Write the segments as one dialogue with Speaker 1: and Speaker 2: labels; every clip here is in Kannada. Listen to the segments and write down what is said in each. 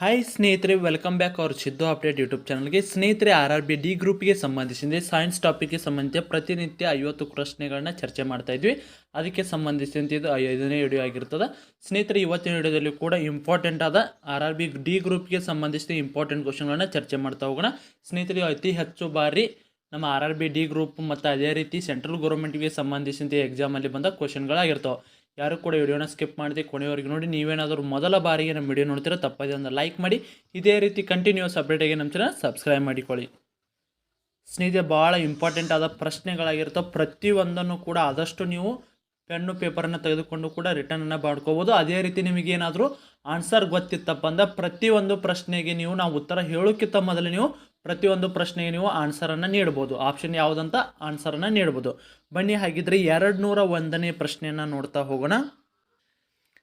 Speaker 1: ಹಾಯ್ ಸ್ನೇಹಿತರೆ, welcome back hour Siddu update YouTube ಚಾನಲ್ಗೆ. ಸ್ನೇಹಿತರೆ, RRB ಡಿ ಗ್ರೂಪ್ಗೆ ಸಂಬಂಧಿಸಿದ ಸೈನ್ಸ್ ಟಾಪಿಕ್ಗೆ ಸಂಬಂಧಿಸಿದ ಪ್ರತಿನಿತ್ಯ 50 ಪ್ರಶ್ನೆಗಳನ್ನ ಚರ್ಚೆ ಮಾಡ್ತಾ ಇದ್ವಿ. ಅದಕ್ಕೆ ಸಂಬಂಧಿಸಿದಂತೆ ಇದು 5ನೇ ವಿಡಿಯೋ ಆಗಿರ್ತದೆ. ಸ್ನೇಹಿತರೆ, ಇವತ್ತಿನ ವಿಡಿಯೋದಲ್ಲಿ ಕೂಡ ಇಂಪಾರ್ಟೆಂಟ್ ಆದ RRB ಡಿ ಗ್ರೂಪ್ಗೆ ಸಂಬಂಧಿಸಿದ ಇಂಪಾರ್ಟೆಂಟ್ ಕ್ವಶನ್ಗಳನ್ನ ಚರ್ಚೆ ಮಾಡ್ತಾ ಹೋಗೋಣ. ಸ್ನೇಹಿತರೆ, ಅತಿ ಹೆಚ್ಚು ಬಾರಿ ನಮ್ಮ RRB ಡಿ ಗ್ರೂಪ್ ಮತ್ತು ಅದೇ ರೀತಿ ಸೆಂಟ್ರಲ್ ಗೌರ್ಮೆಂಟ್ಗೆ ಸಂಬಂಧಿಸಿದಂತೆ ಎಕ್ಸಾಮಲ್ಲಿ ಬಂದ ಕ್ವಶನ್ಗಳಾಗಿರ್ತಾವೆ. ಯಾರು ಕೂಡ ವಿಡಿಯೋನ ಸ್ಕಿಪ್ ಮಾಡಿದೆ ಕೊನೆಯವರೆಗೆ ನೋಡಿ. ನೀವೇನಾದರೂ ಮೊದಲ ಬಾರಿಗೆ ನಮ್ಮ ವಿಡಿಯೋ ನೋಡ್ತೀರಾ ತಪ್ಪದೆ ಒಂದು ಲೈಕ್ ಮಾಡಿ. ಇದೇ ರೀತಿ ಕಂಟಿನ್ಯೂಸ್ ಅಪ್ಡೇಟಾಗಿ ನಮ್ಮ ಚಾನಲ್ ಸಬ್ಸ್ಕ್ರೈಬ್ ಮಾಡಿಕೊಳ್ಳಿ. ಸ್ನೇಹಿತರೆ, ಭಾಳ ಇಂಪಾರ್ಟೆಂಟ್ ಆದ ಪ್ರಶ್ನೆಗಳಾಗಿರ್ತವೆ. ಪ್ರತಿಯೊಂದನ್ನು ಕೂಡ ಆದಷ್ಟು ನೀವು ಪೆನ್ನು ಪೇಪರನ್ನು ತೆಗೆದುಕೊಂಡು ಕೂಡ ರಿಟರ್ನನ್ನು ಮಾಡ್ಕೋಬೋದು. ಅದೇ ರೀತಿ ನಿಮಗೇನಾದರೂ ಆನ್ಸರ್ ಗೊತ್ತಿತ್ತಪ್ಪ ಅಂದ್ರೆ ಪ್ರತಿಯೊಂದು ಪ್ರಶ್ನೆಗೆ ನಾವು ಉತ್ತರ ಹೇಳೋಕ್ಕಿಂತ ಮೊದಲು ನೀವು ಪ್ರತಿಯೊಂದು ಪ್ರಶ್ನೆಗೆ ನೀವು ಆನ್ಸರನ್ನು ನೀಡ್ಬೋದು. ಆಪ್ಷನ್ ಯಾವುದಂತ ಆನ್ಸರನ್ನು ನೀಡ್ಬೋದು. ಬನ್ನಿ, ಹಾಗಿದ್ರೆ 201ನೇ ಪ್ರಶ್ನೆಯನ್ನು ನೋಡ್ತಾ ಹೋಗೋಣ.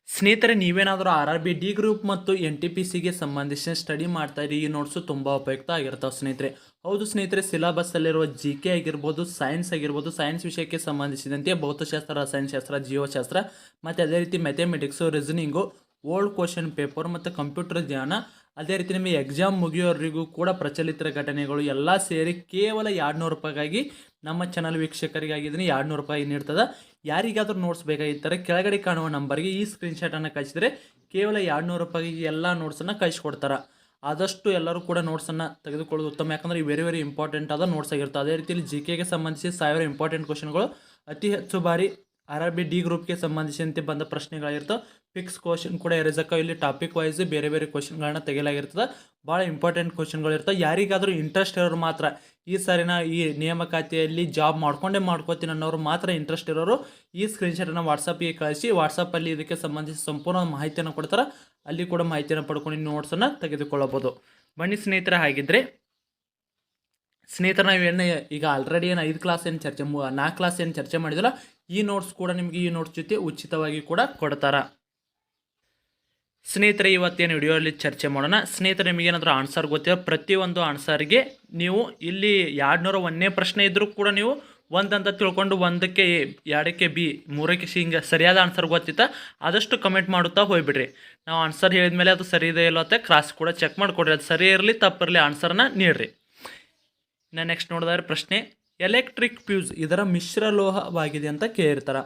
Speaker 1: ಸ್ನೇಹಿತರೆ, ನೀವೇನಾದರೂ RRB ಡಿ ಗ್ರೂಪ್ ಮತ್ತು NTPCಗೆ ಸಂಬಂಧಿಸಿದ ಸ್ಟಡಿ ಮಾಡ್ತಾ ಇರಿ, ಈ ನೋಟ್ಸು ತುಂಬ ಉಪಯುಕ್ತ ಆಗಿರ್ತಾವೆ ಸ್ನೇಹಿತರೆ. ಹೌದು ಸ್ನೇಹಿತರೆ, ಸಿಲೆಬಸ್ಸಲ್ಲಿರುವ GK ಆಗಿರ್ಬೋದು, ಸೈನ್ಸ್ ಆಗಿರ್ಬೋದು, ಸೈನ್ಸ್ ವಿಷಯಕ್ಕೆ ಸಂಬಂಧಿಸಿದಂತೆ ಭೌತಶಾಸ್ತ್ರ, ರಸಾಯನಶಾಸ್ತ್ರ, ಜೀವಶಾಸ್ತ್ರ ಮತ್ತು ಅದೇ ರೀತಿ mathematics, reasoning, old question paper ಮತ್ತು ಕಂಪ್ಯೂಟರ್ ಜ್ಞಾನ, ಅದೇ ರೀತಿ ನಿಮಗೆ ಎಕ್ಸಾಮ್ ಮುಗಿಯೋವರೆಗೂ ಕೂಡ ಪ್ರಚಲಿತ ಘಟನೆಗಳು ಎಲ್ಲ ಸೇರಿ ಕೇವಲ 200 ರೂಪಾಯಿಗಾಗಿ ನಮ್ಮ ಚಾನಲ್ ವೀಕ್ಷಕರಿಗಾಗಿ ಇದನ್ನು 200 ರೂಪಾಯಿ ನೀಡ್ತದೆ. ಯಾರಿಗಾದರೂ ನೋಟ್ಸ್ ಬೇಕಾಗಿದ್ದರೆ ಕೆಳಗಡೆ ಕಾಣುವ ನಂಬರ್ಗೆ ಈ ಸ್ಕ್ರೀನ್ಶಾಟನ್ನು ಕಳಿಸಿದರೆ ಕೇವಲ 200 ರೂಪಾಯಿಗೆ ಎಲ್ಲ ನೋಟ್ಸನ್ನು ಕಳಿಸ್ಕೊಡ್ತಾರೆ. ಆದಷ್ಟು ಎಲ್ಲರೂ ಕೂಡ ನೋಟ್ಸನ್ನು ತೆಗೆದುಕೊಳ್ಳೋದು ಉತ್ತಮ, ಯಾಕಂದರೆ ಈ ವೆರಿ ಇಂಪಾರ್ಟೆಂಟ್ ಆದ ನೋಟ್ಸ್ ಆಗಿರುತ್ತೆ. ಅದೇ ರೀತಿಯಲ್ಲಿ GKಗೆ ಸಂಬಂಧಿಸಿ 1000 ಇಂಪಾರ್ಟೆಂಟ್ ಕ್ವಶನ್ಗಳು ಅತಿ ಹೆಚ್ಚು ಬಾರಿ RRB ಡಿ ಗ್ರೂಪ್ಗೆ ಸಂಬಂಧಿಸಿದಂತೆ ಬಂದ ಪ್ರಶ್ನೆಗಳಾಗಿರ್ತವೆ. ಫಿಕ್ಸ್ ಕ್ವಶನ್ ಕೂಡ ಇರೋದಕ್ಕೆ ಇಲ್ಲಿ ಟಾಪಿಕ್ ವೈಸ್ ಬೇರೆ ಬೇರೆ ಕ್ವಶನ್ಗಳನ್ನ ತೆಗೆಯಲಾಗಿರ್ತದೆ. ಭಾಳ ಇಂಪಾರ್ಟೆಂಟ್ ಕ್ವಶನ್ಗಳಿರ್ತವೆ. ಯಾರಿಗಾದರೂ ಇಂಟ್ರೆಸ್ಟ್ ಇರೋರು ಮಾತ್ರ, ಈ ಸಾರಿನ ಈ ನೇಮಕಾತಿಯಲ್ಲಿ ಜಾಬ್ ಮಾಡ್ಕೋತೀನಿ ಅನ್ನೋರು ಮಾತ್ರ ಇಂಟ್ರೆಸ್ಟ್ ಇರೋರು ಈ ಸ್ಕ್ರೀನ್ಶಾಟನ್ನು ವಾಟ್ಸಪ್ಗೆ ಕಳಿಸಿ. ವಾಟ್ಸಪ್ಪಲ್ಲಿ ಇದಕ್ಕೆ ಸಂಬಂಧಿಸಿ ಸಂಪೂರ್ಣ ಮಾಹಿತಿಯನ್ನು ಕೊಡ್ತಾರೆ. ಅಲ್ಲಿ ಕೂಡ ಮಾಹಿತಿಯನ್ನು ಪಡ್ಕೊಂಡು ನೋಟ್ಸನ್ನು ತೆಗೆದುಕೊಳ್ಳಬಹುದು. ಬನ್ನಿ ಸ್ನೇಹಿತರೆ, ಹಾಗಿದ್ರೆ ಸ್ನೇಹಿತರೆ, ನಾವೇನು ಈಗ ಆಲ್ರೆಡಿ 5 ಕ್ಲಾಸ್ 4 ಕ್ಲಾಸ್ ಚರ್ಚೆ ಮಾಡಿದ್ರಲ್ಲ, ಈ ನೋಟ್ಸ್ ಕೂಡ ನಿಮಗೆ ಈ ನೋಟ್ಸ್ ಜೊತೆ ಉಚಿತವಾಗಿ ಕೂಡ ಕೊಡ್ತಾರೆ. ಸ್ನೇಹಿತರೆ, ಇವತ್ತೇನು ವಿಡಿಯೋಲ್ಲಿ ಚರ್ಚೆ ಮಾಡೋಣ. ಸ್ನೇಹಿತರೆ, ನಿಮಗೇನಾದರೂ ಆನ್ಸರ್ ಗೊತ್ತಿರೋ ಪ್ರತಿಯೊಂದು ಆನ್ಸರ್ಗೆ ನೀವು ಇಲ್ಲಿ 201ನೇ ಪ್ರಶ್ನೆ ಇದ್ದರೂ ಕೂಡ ನೀವು ಒಂದಂತ ತಿಳ್ಕೊಂಡು 1ಕ್ಕೆ A, 2ಕ್ಕೆ B, 3ಕ್ಕೆ C ಹಿಂಗೆ ಸರಿಯಾದ ಆನ್ಸರ್ ಗೊತ್ತಿತ್ತಾ ಆದಷ್ಟು ಕಮೆಂಟ್ ಮಾಡುತ್ತಾ ಹೋಗ್ಬಿಡ್ರಿ. ನಾವು ಆನ್ಸರ್ ಹೇಳಿದ ಮೇಲೆ ಅದು ಸರಿ ಇದೆ ಇಲ್ಲೋ ಅಂತ ಕ್ರಾಸ್ ಕೂಡ ಚೆಕ್ ಮಾಡಿಕೊಡ್ರಿ. ಅದು ಸರಿ ಇರಲಿ ತಪ್ಪಿರಲಿ ಆನ್ಸರ್ನ ನೀಡ್ರಿ. ನಾನು ನೆಕ್ಸ್ಟ್ ನೋಡಿದ್ರೆ ಪ್ರಶ್ನೆ, ಎಲೆಕ್ಟ್ರಿಕ್ ಫ್ಯೂಸ್ ಇದರ ಮಿಶ್ರಲೋಹವಾಗಿದೆ ಅಂತ ಕೇಳಿರ್ತಾರೆ.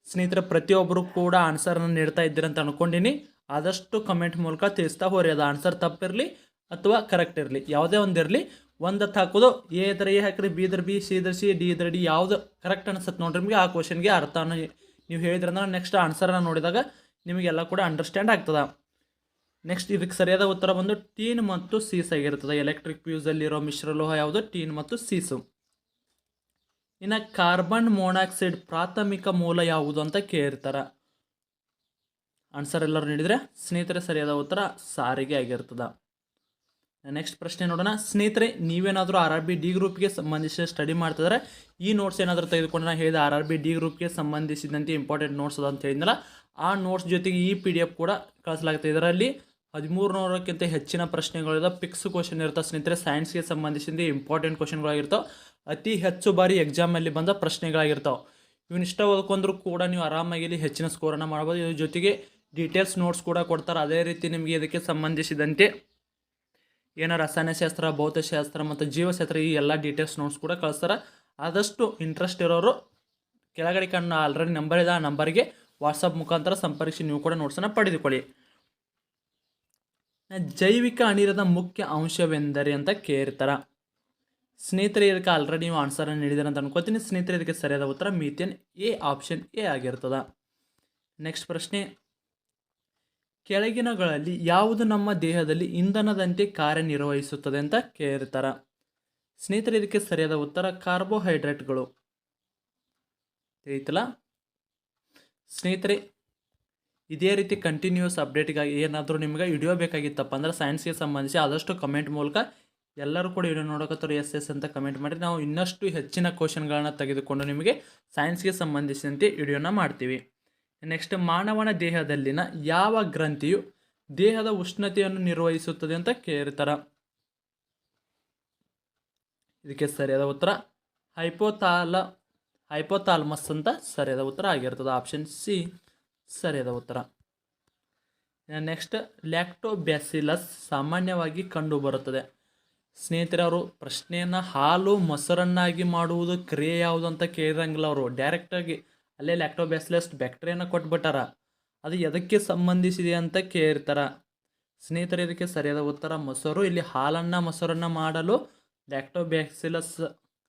Speaker 1: ಸ್ನೇಹಿತರೆ, ಪ್ರತಿಯೊಬ್ಬರು ಕೂಡ ಆನ್ಸರನ್ನು ನೀಡ್ತಾ ಇದ್ದೀರಂತ ಅನ್ಕೊಂಡಿನಿ. ಆದಷ್ಟು ಕಮೆಂಟ್ ಮೂಲಕ ತಿಳಿಸ್ತಾ ಹೋರಿ. ಅದು ಆನ್ಸರ್ ತಪ್ಪಿರಲಿ ಅಥವಾ ಕರೆಕ್ಟ್ ಇರಲಿ, ಯಾವುದೇ ಒಂದಿರಲಿ, ಒಂದತ್ತು ಹಾಕೋದು. ಎ ಇದ್ರೆ ಎ ಹಾಕಿರಿ, ಬಿ ಇದ್ರೆ ಬಿ, ಸಿ ಇದ್ರೆ ಸಿ, ಡಿ ಇದ್ರೆ ಡಿ, ಯಾವುದು ಕರೆಕ್ಟ್ ಅನಿಸುತ್ತೆ ನೋಡ್ರಿ ನಿಮಗೆ. ಆ ಕ್ವಶನ್ಗೆ ಅರ್ಥನ ನೀವು ಹೇಳಿದ್ರಂದ್ರೆ ನೆಕ್ಸ್ಟ್ ಆನ್ಸರನ್ನು ನೋಡಿದಾಗ ನಿಮಗೆಲ್ಲ ಕೂಡ ಅಂಡರ್ಸ್ಟ್ಯಾಂಡ್ ಆಗ್ತದೆ. ನೆಕ್ಸ್ಟ್ ಇದಕ್ಕೆ ಸರಿಯಾದ ಉತ್ತರ ಬಂದು ಟೀನ್ ಮತ್ತು ಸೀಸ್ ಆಗಿರ್ತದೆ. ಎಲೆಕ್ಟ್ರಿಕ್ ಫ್ಯೂಸಲ್ಲಿರೋ ಮಿಶ್ರಲೋಹ ಯಾವುದು? ಟೀನ್ ಮತ್ತು ಸೀಸು. ಇನ್ನು ಕಾರ್ಬನ್ ಮೊನಾಕ್ಸೈಡ್ ಪ್ರಾಥಮಿಕ ಮೂಲ ಯಾವುದು ಅಂತ ಕೇಳಿರ್ತಾರೆ. ಆನ್ಸರ್ ಎಲ್ಲರೂ ನೀಡಿದರೆ ಸ್ನೇಹಿತರೆ ಸರಿಯಾದ ಉತ್ತರ ಸಾರಿಗೆ ಆಗಿರ್ತದೆ. ನೆಕ್ಸ್ಟ್ ಪ್ರಶ್ನೆ ನೋಡೋಣ. ಸ್ನೇಹಿತರೆ, ನೀವೇನಾದರೂ RRB ಡಿ ಗ್ರೂಪ್ಗೆ ಸಂಬಂಧಿಸಿದ ಸ್ಟಡಿ ಮಾಡ್ತಿದ್ರೆ ಈ ನೋಟ್ಸ್ ಏನಾದರೂ ತೆಗೆದುಕೊಂಡು ನಾನು ಹೇಳಿದ RRB ಡಿ ಗ್ರೂಪ್ಗೆ ಸಂಬಂಧಿಸಿದಂತೆ ಇಂಪಾರ್ಟೆಂಟ್ ನೋಟ್ಸ್ ಅದ ಅಂತ ಹೇಳಿದ್ನಲ್ಲ, ಆ ನೋಟ್ಸ್ ಜೊತೆಗೆ ಈ PDF ಕೂಡ ಕಳಿಸಲಾಗ್ತದೆ. ಇದರಲ್ಲಿ 1300ಕ್ಕಿಂತ ಹೆಚ್ಚಿನ ಪ್ರಶ್ನೆಗಳಿದಾವೆ. ಫಿಕ್ಸ್ ಕ್ವಶನ್ ಇರ್ತವೆ ಸ್ನೇಹಿತರೆ. ಸೈನ್ಸ್ಗೆ ಸಂಬಂಧಿಸಿದ ಇಂಪಾರ್ಟೆಂಟ್ ಕ್ವಶನ್ಗಳಾಗಿರ್ತಾವೆ. ಅತಿ ಹೆಚ್ಚು ಬಾರಿ ಎಕ್ಸಾಮಲ್ಲಿ ಬಂದ ಪ್ರಶ್ನೆಗಳಾಗಿರ್ತಾವೆ. ಇವನ್ನಿಷ್ಟ ಓದ್ಕೊಂಡ್ರೂ ಕೂಡ ನೀವು ಆರಾಮಾಗಿ ಇಲ್ಲಿ ಹೆಚ್ಚಿನ ಸ್ಕೋರನ್ನು ಮಾಡ್ಬೋದು. ಇದ್ರ ಜೊತೆಗೆ ಡೀಟೇಲ್ಸ್ ನೋಟ್ಸ್ ಕೂಡ ಕೊಡ್ತಾರೆ. ಅದೇ ರೀತಿ ನಿಮಗೆ ಇದಕ್ಕೆ ಸಂಬಂಧಿಸಿದಂತೆ ಏನೋ ರಸಾಯನಶಾಸ್ತ್ರ, ಭೌತಶಾಸ್ತ್ರ ಮತ್ತು ಜೀವಶಾಸ್ತ್ರ ಈ ಎಲ್ಲ ಡೀಟೇಲ್ಸ್ ನೋಟ್ಸ್ ಕೂಡ ಕಳಿಸ್ತಾರೆ. ಆದಷ್ಟು ಇಂಟ್ರೆಸ್ಟ್ ಇರೋರು ಕೆಳಗಡೆ ಕಣ್ಣು ಆಲ್ರೆಡಿ ನಂಬರ್ ಇದೆ, ಆ ನಂಬರ್ಗೆ ವಾಟ್ಸಪ್ ಮುಖಾಂತರ ಸಂಪರ್ಕಿಸಿ ನೀವು ಕೂಡ ನೋಟ್ಸನ್ನು ಪಡೆದುಕೊಳ್ಳಿ. ಜೈವಿಕ ಅನಿಲದ ಮುಖ್ಯ ಅಂಶವೆಂದರೆ ಅಂತ ಕೇಳ್ತಾರೆ. ಸ್ನೇಹಿತರೆ, ಇದಕ್ಕೆ ಆಲ್ರೆಡಿ ನೀವು ಆನ್ಸರನ್ನು ನೀಡಿದಾರೆ ಅಂತ ಅನ್ಕೋತೀನಿ. ಸ್ನೇಹಿತರೆ, ಇದಕ್ಕೆ ಸರಿಯಾದ ಉತ್ತರ ಮೀಥೇನ್, ಎ ಆಪ್ಷನ್ ಎ ಆಗಿರ್ತದೆ. ನೆಕ್ಸ್ಟ್ ಪ್ರಶ್ನೆ, ಕೆಳಗಿನಗಳಲ್ಲಿ ಯಾವುದು ನಮ್ಮ ದೇಹದಲ್ಲಿ ಇಂಧನದಂತೆ ಕಾರ್ಯನಿರ್ವಹಿಸುತ್ತದೆ ಅಂತ ಕೇಳ್ತಾರೆ. ಸ್ನೇಹಿತರೆ, ಇದಕ್ಕೆ ಸರಿಯಾದ ಉತ್ತರ ಕಾರ್ಬೋಹೈಡ್ರೇಟ್ಗಳು. ತಿಳಿತಲ್ಲ ಸ್ನೇಹಿತರೆ, ಇದೇ ರೀತಿ ಕಂಟಿನ್ಯೂಸ್ ಅಪ್ಡೇಟ್ಗಾಗಿ ಏನಾದರೂ ನಿಮಗೆ ವಿಡಿಯೋ ಬೇಕಾಗಿತ್ತಪ್ಪ ಅಂದ್ರೆ ಸೈನ್ಸ್ಗೆ ಸಂಬಂಧಿಸಿ ಆದಷ್ಟು ಕಮೆಂಟ್ ಮೂಲಕ ಎಲ್ಲರೂ ಕೂಡ ವಿಡಿಯೋ ನೋಡೋಕತ್ತವ್ರು ಎಸ್ ಅಂತ ಕಮೆಂಟ್ ಮಾಡಿ ನಾವು ಇನ್ನಷ್ಟು ಹೆಚ್ಚಿನ ಕ್ವಶನ್ಗಳನ್ನ ತೆಗೆದುಕೊಂಡು ನಿಮಗೆ ಸೈನ್ಸ್ಗೆ ಸಂಬಂಧಿಸಿದಂತೆ ವಿಡಿಯೋನ ಮಾಡ್ತೀವಿ. ನೆಕ್ಸ್ಟ್, ಮಾನವನ ದೇಹದಲ್ಲಿನ ಯಾವ ಗ್ರಂಥಿಯು ದೇಹದ ಉಷ್ಣತೆಯನ್ನು ನಿರ್ವಹಿಸುತ್ತದೆ ಅಂತ ಕೇಳ್ತಾರೆ. ಇದಕ್ಕೆ ಸರಿಯಾದ ಉತ್ತರ ಹೈಪೋಥಾಲಮಸ್ ಅಂತ ಸರಿಯಾದ ಉತ್ತರ ಆಗಿರ್ತದೆ. ಆಪ್ಷನ್ ಸಿ ಸರಿಯಾದ ಉತ್ತರ. ನೆಕ್ಸ್ಟ್ ಲ್ಯಾಕ್ಟೋಬ್ಯಾಸಿಲಸ್ ಸಾಮಾನ್ಯವಾಗಿ ಕಂಡುಬರುತ್ತದೆ. ಸ್ನೇಹಿತರೆ, ಅವರು ಪ್ರಶ್ನೆಯನ್ನು ಹಾಲು ಮೊಸರನ್ನಾಗಿ ಮಾಡುವುದು ಕ್ರಿಯೆ ಯಾವುದು ಅಂತ ಕೇಳಿರಂಗಿಲ್ಲ. ಅವರು ಡೈರೆಕ್ಟಾಗಿ ಅಲ್ಲೇ ಲ್ಯಾಕ್ಟೋಬ್ಯಾಸಿಲಸ್ ಬ್ಯಾಕ್ಟೀರಿಯಾನ ಕೊಟ್ಬಿಟ್ಟಾರ. ಅದು ಎದಕ್ಕೆ ಸಂಬಂಧಿಸಿದೆ ಅಂತ ಕೇಳಿರ್ತಾರ. ಸ್ನೇಹಿತರೆ, ಇದಕ್ಕೆ ಸರಿಯಾದ ಉತ್ತರ ಮೊಸರು. ಇಲ್ಲಿ ಮೊಸರನ್ನು ಮಾಡಲು ಲ್ಯಾಕ್ಟೋಬ್ಯಾಸಿಲಸ್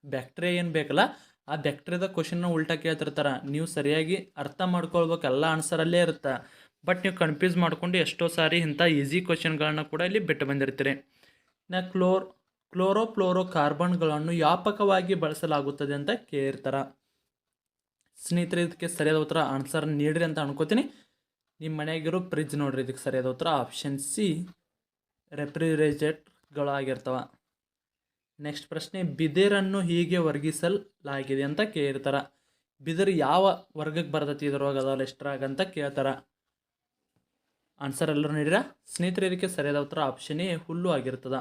Speaker 1: ಬ್ಯಾಕ್ಟೀರಿಯಾ ಏನು ಬೇಕಲ್ಲ, ಆ ಬ್ಯಾಕ್ಟೀರಿಯಾದ ಕ್ವಶನ್ನ ಉಲ್ಟಾ ಕೇಳ್ತಿರ್ತಾರೆ. ನೀವು ಸರಿಯಾಗಿ ಅರ್ಥ ಮಾಡ್ಕೊಳ್ಬೇಕು, ಎಲ್ಲ ಆನ್ಸರಲ್ಲೇ ಇರುತ್ತೆ. ಬಟ್ ನೀವು ಕನ್ಫ್ಯೂಸ್ ಮಾಡಿಕೊಂಡು ಎಷ್ಟೋ ಸಾರಿ ಇಂಥ ಈಸಿ ಕ್ವಶನ್ಗಳನ್ನ ಕೂಡ ಇಲ್ಲಿ ಬಿಟ್ಟು ಬಂದಿರ್ತೀರಿ. ಕ್ಲೋರೋಫ್ಲೋರೋ ಕಾರ್ಬನ್ಗಳನ್ನು ವ್ಯಾಪಕವಾಗಿ ಬಳಸಲಾಗುತ್ತದೆ ಅಂತ ಕೇಳಿರ್ತಾರ. ಸ್ನೇಹಿತರೆ, ಇದಕ್ಕೆ ಸರಿಯಾದ ಉತ್ತರ ಆನ್ಸರ್ ನೀಡ್ರಿ ಅಂತ ಅನ್ಕೋತೀನಿ. ನಿಮ್ಮ ಮನೆಯಾಗಿರೋ ಫ್ರಿಜ್ ನೋಡ್ರಿ. ಇದಕ್ಕೆ ಸರಿಯಾದ ಉತ್ತರ ಆಪ್ಷನ್ ಸಿ, ರೆಫ್ರಿಜರೇಟರ್ಗಳಾಗಿರ್ತವೆ. ನೆಕ್ಸ್ಟ್ ಪ್ರಶ್ನೆ, ಬಿದಿರನ್ನು ಹೀಗೆ ವರ್ಗಿಸಲಾಗಿದೆ ಅಂತ ಕೇಳಿರ್ತಾರ. ಬಿದಿರು ಯಾವ ವರ್ಗಕ್ಕೆ ಬರ್ತೈತಿ ಇದ್ರೊಳಗೆ ಅದಲ್ಲ ಎಷ್ಟರಾಗ ಅಂತ ಕೇಳ್ತಾರ. ಆನ್ಸರ್ ಎಲ್ಲರೂ ನೀಡಿರ. ಸ್ನೇಹಿತರೆ, ಇದಕ್ಕೆ ಸರಿಯಾದ ಉತ್ತರ ಆಪ್ಷನ್ ಎ, ಹುಲ್ಲು ಆಗಿರ್ತದ.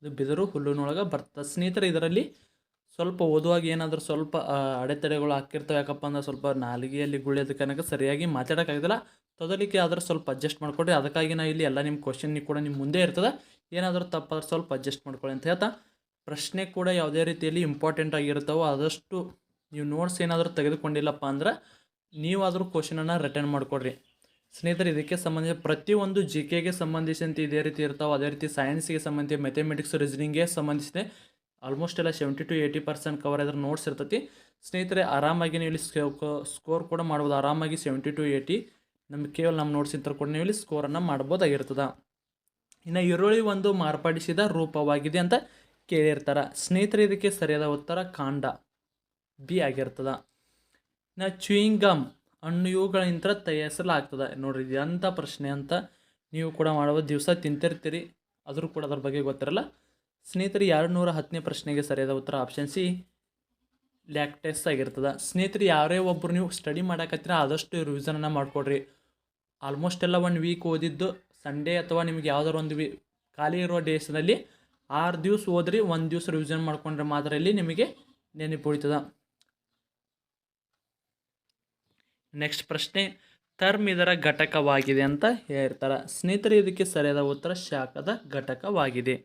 Speaker 1: ಇದು ಬಿದಿರು ಹುಲ್ಲುನೊಳಗೆ ಬರ್ತದೆ. ಸ್ನೇಹಿತರೆ, ಇದರಲ್ಲಿ ಸ್ವಲ್ಪ ಓದುವಾಗ ಏನಾದರೂ ಸ್ವಲ್ಪ ಅಡೆತಡೆಗಳು ಹಾಕಿರ್ತವೆ. ಯಾಕಪ್ಪ ಅಂದ್ರೆ ಸ್ವಲ್ಪ ನಾಲಿಗೆಯಲ್ಲಿ ಗುಳಿಯೋದ ಕನಕ ಸರಿಯಾಗಿ ಮಾತಾಡೋಕ್ಕಾಗೋದಿಲ್ಲ. ತೊದಲಿಕ್ಕೆ ಆದ್ರೆ ಸ್ವಲ್ಪ ಅಡ್ಜಸ್ಟ್ ಮಾಡ್ಕೊಡ್ರಿ. ಅದಕ್ಕಾಗಿ ನಾ ಇಲ್ಲಿ ಎಲ್ಲ ನಿಮ್ಮ ಕ್ವಶನ್ ಕೂಡ ನಿಮ್ಮ ಮುಂದೆ ಇರ್ತದೆ. ಏನಾದರೂ ತಪ್ಪಾದ್ರೆ ಸ್ವಲ್ಪ ಅಡ್ಜಸ್ಟ್ ಮಾಡ್ಕೊಳ್ಳಿ ಅಂತ ಹೇಳ್ತಾ, ಪ್ರಶ್ನೆ ಕೂಡ ಯಾವುದೇ ರೀತಿಯಲ್ಲಿ ಇಂಪಾರ್ಟೆಂಟ್ ಆಗಿರ್ತಾವೋ ಆದಷ್ಟು ನೀವು ನೋಟ್ಸ್ ಏನಾದರೂ ತೆಗೆದುಕೊಂಡಿಲ್ಲಪ್ಪ ಅಂದ್ರೆ ನೀವಾದರೂ ಕ್ವಶನನ್ನು ರಿಟರ್ನ್ ಮಾಡಿಕೊಡ್ರಿ. ಸ್ನೇಹಿತರೆ, ಇದಕ್ಕೆ ಸಂಬಂಧಿಸಿದ ಪ್ರತಿಯೊಂದು ಜಿ ಕೆಗೆ ಸಂಬಂಧಿಸಿದಂತೆ ಇದೇ ರೀತಿ ಇರ್ತಾವೆ. ಅದೇ ರೀತಿ ಸೈನ್ಸ್ಗೆ ಸಂಬಂಧಿಸಿ ಮ್ಯಾಥಮೆಟಿಕ್ಸ್ ರೀಸನಿಂಗ್ಗೆ ಸಂಬಂಧಿಸಿದೆ ಆಲ್ಮೋಸ್ಟ್ ಎಲ್ಲ 70 to 80% ಕವರ್ ಆದ್ರೆ ನೋಟ್ಸ್ ಇರ್ತೈತಿ. ಸ್ನೇಹಿತರೆ, ಆರಾಮಾಗಿ ನೀವು ಇಲ್ಲಿ ಸ್ಕೋರ್ ಕೂಡ ಮಾಡ್ಬೋದು. ಆರಾಮಾಗಿ 70 to 80 ಕೇವಲ ನಮ್ಮ ನೋಟ್ಸ್ ಇಂಥ ಕೂಡ ನೀವು ಇಲ್ಲಿ ಸ್ಕೋರನ್ನು ಮಾಡ್ಬೋದಾಗಿರ್ತದೆ. ಇನ್ನು ಈರುಳ್ಳಿ ಒಂದು ಮಾರ್ಪಡಿಸಿದ ರೂಪವಾಗಿದೆ ಅಂತ ಕೇಳಿರ್ತಾರೆ. ಸ್ನೇಹಿತರೆ, ಇದಕ್ಕೆ ಸರಿಯಾದ ಉತ್ತರ ಕಾಂಡ, ಬಿ ಆಗಿರ್ತದೆ. ಇನ್ನು ಚೂಯಿಂಗ್ ಗಮ್ ಹಣ್ಣು ಇವುಗಳಿಂದ ತಯಾರಿಸಲಾಗ್ತದೆ. ನೋಡ್ರಿ, ಇದು ಎಂಥ ಪ್ರಶ್ನೆ ಅಂತ ನೀವು ಕೂಡ ಮಾಡ್ಬೋದು. ದಿವಸ ತಿಂತಿರ್ತೀರಿ, ಆದರೂ ಕೂಡ ಅದ್ರ ಬಗ್ಗೆ ಗೊತ್ತಿರಲ್ಲ. ಸ್ನೇಹಿತರೆ, 210ನೇ ಪ್ರಶ್ನೆಗೆ ಸರಿಯಾದ ಉತ್ತರ ಆಪ್ಷನ್ ಸಿ, ಲ್ಯಾಕ್ಟೇಸ್ ಆಗಿರ್ತದೆ. ಸ್ನೇಹಿತರೆ, ಯಾರೇ ಒಬ್ಬರು ನೀವು ಸ್ಟಡಿ ಮಾಡಕತ್ತೀರ ಆದಷ್ಟು ರಿವಿಸನನ್ನು ಮಾಡಿಕೊಡ್ರಿ. ಆಲ್ಮೋಸ್ಟ್ ಎಲ್ಲ 1 ವೀಕ್ ಓದಿದ್ದು ಸಂಡೇ ಅಥವಾ ನಿಮ್ಗೆ ಯಾವ್ದಾರು ಒಂದು ಖಾಲಿ ಇರುವ ಡೇಸ್ನಲ್ಲಿ 6 ದಿವಸ ಓದ್ರಿ, 1 ದಿವಸ ರಿವಿಷನ್ ಮಾಡ್ಕೊಂಡ್ರೆ ಮಾತ್ರ ಇಲ್ಲಿ ನಿಮಗೆ ನೆನಪು ಉಳಿತದ. ನೆಕ್ಸ್ಟ್ ಪ್ರಶ್ನೆ, ಟರ್ಮ್ ಇದರ ಘಟಕವಾಗಿದೆ ಅಂತ ಹೇಳ್ತಾರೆ. ಸ್ನೇಹಿತರೆ, ಇದಕ್ಕೆ ಸರಿಯಾದ ಉತ್ತರ ಶಾಖದ ಘಟಕವಾಗಿದೆ.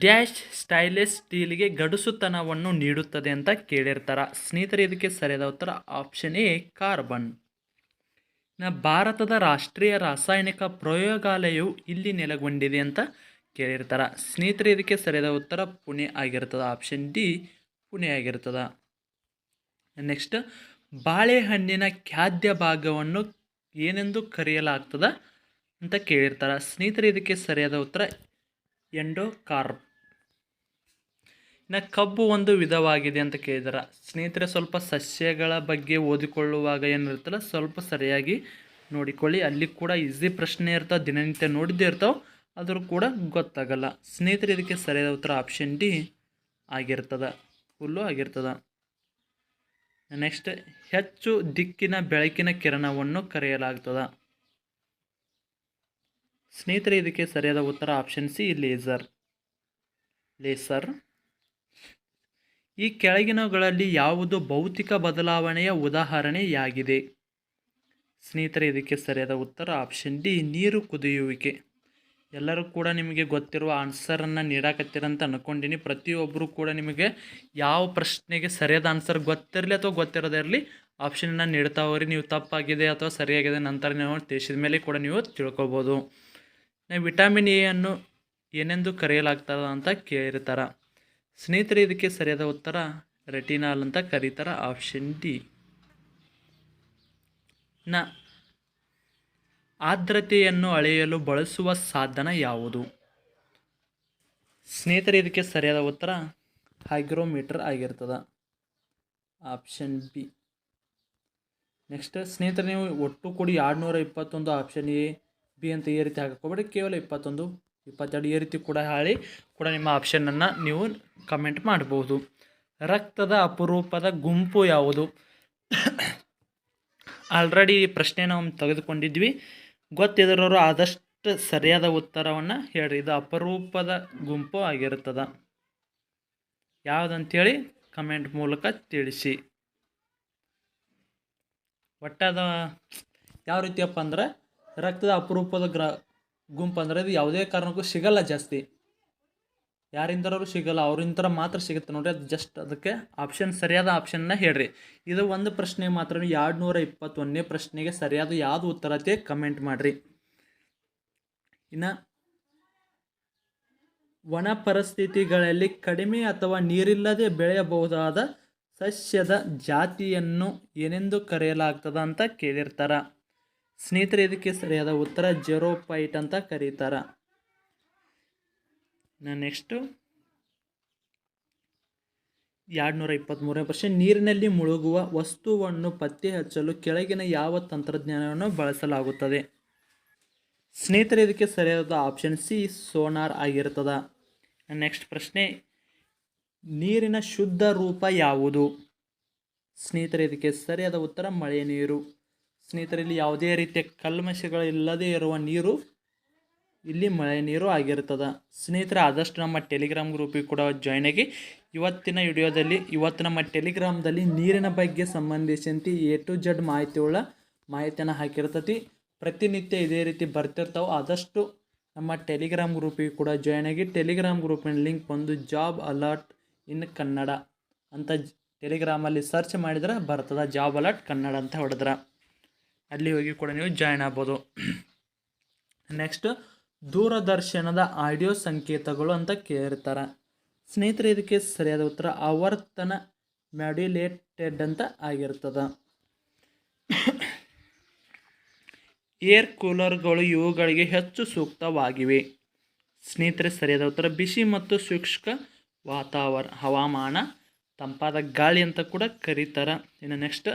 Speaker 1: ಡ್ಯಾಶ್ ಸ್ಟೈನ್ಲೆಸ್ ಸ್ಟೀಲ್ಗೆ ಗಡುಸುತನವನ್ನು ನೀಡುತ್ತದೆ ಅಂತ ಕೇಳಿರ್ತಾರೆ. ಸ್ನೇಹಿತರೆ, ಇದಕ್ಕೆ ಸರಿಯಾದ ಉತ್ತರ ಆಪ್ಷನ್ ಎ, ಕಾರ್ಬನ್. ಭಾರತದ ರಾಷ್ಟ್ರೀಯ ರಾಸಾಯನಿಕ ಪ್ರಯೋಗಾಲಯವು ಇಲ್ಲಿ ನೆಲೆಗೊಂಡಿದೆ ಅಂತ ಕೇಳಿರ್ತಾರೆ. ಸ್ನೇಹಿತರೆ, ಇದಕ್ಕೆ ಸರಿಯಾದ ಉತ್ತರ ಪುಣೆ ಆಗಿರ್ತದೆ. ಆಪ್ಷನ್ ಡಿ, ಪುಣೆ ಆಗಿರ್ತದೆ. ನೆಕ್ಸ್ಟ್, ಬಾಳೆಹಣ್ಣಿನ ಖಾದ್ಯ ಭಾಗವನ್ನು ಏನೆಂದು ಕರೆಯಲಾಗ್ತದೆ ಅಂತ ಕೇಳಿರ್ತಾರೆ. ಸ್ನೇಹಿತರೆ, ಇದಕ್ಕೆ ಸರಿಯಾದ ಉತ್ತರ ಎಂಡೋಕಾರ್ಪ್. ಇನ್ನು ಕಬ್ಬು ಒಂದು ವಿಧವಾಗಿದೆ ಅಂತ ಕೇಳಿದಾರೆ. ಸ್ನೇಹಿತರೆ, ಸ್ವಲ್ಪ ಸಸ್ಯಗಳ ಬಗ್ಗೆ ಓದಿಕೊಳ್ಳುವಾಗ ಏನಿರುತ್ತಲ್ಲ ಸ್ವಲ್ಪ ಸರಿಯಾಗಿ ನೋಡಿಕೊಳ್ಳಿ. ಅಲ್ಲಿ ಕೂಡ ಈಸಿ ಪ್ರಶ್ನೆ ಇರ್ತಾವೆ, ದಿನನಿತ್ಯ ನೋಡಿದ್ದೇ ಇರ್ತಾವೆ, ಆದರೂ ಕೂಡ ಗೊತ್ತಾಗಲ್ಲ. ಸ್ನೇಹಿತರೆ, ಇದಕ್ಕೆ ಸರಿಯಾದ ಉತ್ತರ ಆಪ್ಷನ್ ಡಿ ಆಗಿರ್ತದೆ, ಹುಲ್ಲು ಆಗಿರ್ತದೆ. ನೆಕ್ಸ್ಟ್, ಹೆಚ್ಚು ದಿಕ್ಕಿನ ಬೆಳಕಿನ ಕಿರಣವನ್ನು ಕರೆಯಲಾಗ್ತದೆ. ಸ್ನೇಹಿತರೆ, ಇದಕ್ಕೆ ಸರಿಯಾದ ಉತ್ತರ ಆಪ್ಷನ್ ಸಿ, ಲೇಸರ್. ಈ ಕೆಳಗಿನವುಗಳಲ್ಲಿ ಯಾವುದು ಭೌತಿಕ ಬದಲಾವಣೆಯ ಉದಾಹರಣೆಯಾಗಿದೆ? ಸ್ನೇಹಿತರೆ, ಇದಕ್ಕೆ ಸರಿಯಾದ ಉತ್ತರ ಆಪ್ಷನ್ ಡಿ, ನೀರು ಕುದಿಯುವಿಕೆ. ಎಲ್ಲರೂ ಕೂಡ ನಿಮಗೆ ಗೊತ್ತಿರುವ ಆನ್ಸರನ್ನು ನೀಡಾಕತ್ತೀರಂತ ಅಂದ್ಕೊಂಡಿನಿ. ಪ್ರತಿಯೊಬ್ಬರು ಕೂಡ ನಿಮಗೆ ಯಾವ ಪ್ರಶ್ನೆಗೆ ಸರಿಯಾದ ಆನ್ಸರ್ ಗೊತ್ತಿರಲಿ ಅಥವಾ ಗೊತ್ತಿರೋದೇ ಇರಲಿ ಆಪ್ಷನನ್ನು ನೀಡ್ತಾ ಹೋಗ್ರಿ. ನೀವು ತಪ್ಪಾಗಿದೆ ಅಥವಾ ಸರಿಯಾಗಿದೆ ನಂತರ ನೀವು ತಿಳಿಸಿದ ಮೇಲೆ ಕೂಡ ನೀವು ತಿಳ್ಕೊಬೋದು. ವಿಟಮಿನ್ ಎ ಅನ್ನು ಏನೆಂದು ಕರೆಯಲಾಗ್ತದ ಅಂತ ಕೇಳಿರ್ತಾರೆ. ಸ್ನೇಹಿತರೆ, ಇದಕ್ಕೆ ಸರಿಯಾದ ಉತ್ತರ ರೆಟಿನಾಲ್ ಅಂತ ಕರೀತಾರೆ. Option D. ಆರ್ದ್ರತೆಯನ್ನು ಅಳೆಯಲು ಬಳಸುವ ಸಾಧನ ಯಾವುದು? ಸ್ನೇಹಿತರೆ, ಇದಕ್ಕೆ ಸರಿಯಾದ ಉತ್ತರ ಹೈಗ್ರೋಮೀಟರ್ ಆಗಿರ್ತದೆ. Option B. ನೆಕ್ಸ್ಟ್ ಸ್ನೇಹಿತರೆ, ನೀವು ಒಟ್ಟು ಕೂಡಿ 221 ಆಪ್ಷನ್ ಎ ಬಿ ಅಂತ ಈ ರೀತಿ ಹಾಕೋಬೇಡಿ. ಕೇವಲ 21, 22 ಈ ರೀತಿ ಕೂಡ ಹಾಳಿ ಕೂಡ ನಿಮ್ಮ ಆಪ್ಷನನ್ನು ನೀವು ಕಮೆಂಟ್ ಮಾಡ್ಬೋದು. ರಕ್ತದ ಅಪರೂಪದ ಗುಂಪು ಯಾವುದು? ಆಲ್ರೆಡಿ ಈ ಪ್ರಶ್ನೆ ನಾವು ತೆಗೆದುಕೊಂಡಿದ್ವಿ. ಗೊತ್ತಿರೋರು ಆದಷ್ಟು ಸರಿಯಾದ ಉತ್ತರವನ್ನು ಹೇಳ್ರಿ. ಇದು ಅಪರೂಪದ ಗುಂಪು ಆಗಿರ್ತದೆ. ಯಾವುದಂತೇಳಿ ಕಮೆಂಟ್ ಮೂಲಕ ತಿಳಿಸಿ. ಒಟ್ಟಾದ ಯಾವ ರೀತಿಯಪ್ಪ ಅಂದ್ರೆ ರಕ್ತದ ಅಪರೂಪದ ಗುಂಪು ಅಂದರೆ ಇದು ಯಾವುದೇ ಕಾರಣಕ್ಕೂ ಸಿಗಲ್ಲ ಜಾಸ್ತಿ, ಯಾರಿಂದರೂ ಸಿಗಲ್ಲ, ಅವರಿಂತರ ಮಾತ್ರ ಸಿಗುತ್ತೆ ನೋಡ್ರಿ. ಅದು ಜಸ್ಟ್ ಅದಕ್ಕೆ ಆಪ್ಷನ್ ಸರಿಯಾದ ಆಪ್ಷನ್ನ ಹೇಳ್ರಿ. ಇದು ಒಂದು ಪ್ರಶ್ನೆ ಮಾತ್ರ 221ನೇ ಪ್ರಶ್ನೆಗೆ ಸರಿಯಾದ ಯಾವುದು ಉತ್ತರ ಐತೆ ಕಮೆಂಟ್ ಮಾಡಿರಿ. ಇನ್ನು ವನ ಪರಿಸ್ಥಿತಿಗಳಲ್ಲಿ ಕಡಿಮೆ ಅಥವಾ ನೀರಿಲ್ಲದೆ ಬೆಳೆಯಬಹುದಾದ ಸಸ್ಯದ ಜಾತಿಯನ್ನು ಏನೆಂದು ಕರೆಯಲಾಗ್ತದ ಅಂತ ಕೇಳಿರ್ತಾರ. ಸ್ನೇಹಿತರೆ, ಇದಕ್ಕೆ ಸರಿಯಾದ ಉತ್ತರ ಜೆರೋಫೈಟ್ ಅಂತ ಕರೀತಾರ. ನೆಕ್ಸ್ಟು 223ನೇ ಪ್ರಶ್ನೆ, ನೀರಿನಲ್ಲಿ ಮುಳುಗುವ ವಸ್ತುವನ್ನು ಪತ್ತೆ ಹಚ್ಚಲು ಕೆಳಗಿನ ಯಾವ ತಂತ್ರಜ್ಞಾನವನ್ನು ಬಳಸಲಾಗುತ್ತದೆ? ಸ್ನೇಹಿತರೆ, ಇದಕ್ಕೆ ಸರಿಯಾದ ಆಪ್ಷನ್ ಸಿ ಸೋನಾರ್ ಆಗಿರ್ತದ. ನೆಕ್ಸ್ಟ್ ಪ್ರಶ್ನೆ, ನೀರಿನ ಶುದ್ಧ ರೂಪ ಯಾವುದು? ಸ್ನೇಹಿತರೆ, ಇದಕ್ಕೆ ಸರಿಯಾದ ಉತ್ತರ ಮಳೆ ನೀರು. ಸ್ನೇಹಿತರಲ್ಲಿ ಯಾವುದೇ ರೀತಿಯ ಕಲ್ಮಶಗಳಿಲ್ಲದೆ ಇರುವ ನೀರು ಇಲ್ಲಿ ಮಳೆ ನೀರು ಆಗಿರ್ತದೆ. ಸ್ನೇಹಿತರೆ, ಆದಷ್ಟು ನಮ್ಮ ಟೆಲಿಗ್ರಾಮ್ ಗ್ರೂಪಿಗೆ ಕೂಡ ಜಾಯ್ನ್ ಆಗಿ. ಇವತ್ತಿನ ವಿಡಿಯೋದಲ್ಲಿ ನಮ್ಮ ಟೆಲಿಗ್ರಾಮ್ದಲ್ಲಿ ನೀರಿನ ಬಗ್ಗೆ ಸಂಬಂಧಿಸಿದಂತೆ A to Z ಮಾಹಿತಿಯನ್ನು ಹಾಕಿರ್ತತಿ. ಪ್ರತಿನಿತ್ಯ ಇದೇ ರೀತಿ ಬರ್ತಿರ್ತಾವೆ. ಆದಷ್ಟು ನಮ್ಮ ಟೆಲಿಗ್ರಾಮ್ ಗ್ರೂಪಿಗೆ ಕೂಡ ಜಾಯ್ನ್ ಆಗಿ. ಟೆಲಿಗ್ರಾಮ್ ಗ್ರೂಪಿನ ಲಿಂಕ್ ಬಂದು ಜಾಬ್ ಅಲರ್ಟ್ ಇನ್ ಕನ್ನಡ ಅಂತ ಟೆಲಿಗ್ರಾಮಲ್ಲಿ ಸರ್ಚ್ ಮಾಡಿದ್ರೆ ಬರ್ತದೆ. ಜಾಬ್ ಅಲರ್ಟ್ ಕನ್ನಡ ಅಂತ ಹೊಡೆದ್ರೆ ಅಲ್ಲಿ ಹೋಗಿ ಕೂಡ ನೀವು ಜಾಯ್ನ್ ಆಗ್ಬೋದು. ನೆಕ್ಸ್ಟ್, ದೂರದರ್ಶನದ ಆಡಿಯೋ ಸಂಕೇತಗಳು ಅಂತ ಕೇಳಿರ್ತಾರೆ. ಸ್ನೇಹಿತರೆ, ಇದಕ್ಕೆ ಸರಿಯಾದ ಉತ್ತರ ಆವರ್ತನ ಮಾಡ್ಯುಲೇಟೆಡ್ ಅಂತ ಆಗಿರ್ತದೆ. ಏರ್ ಕೂಲರ್ಗಳು ಇವುಗಳಿಗೆ ಹೆಚ್ಚು ಸೂಕ್ತವಾಗಿವೆ. ಸ್ನೇಹಿತರೆ, ಸರಿಯಾದ ಉತ್ತರ ಬಿಸಿ ಮತ್ತು ಶುಷ್ಕ ಹವಾಮಾನ, ತಂಪಾದ ಗಾಳಿ ಅಂತ ಕೂಡ ಕರೀತಾರೆ. ಇನ್ನು ನೆಕ್ಸ್ಟ್,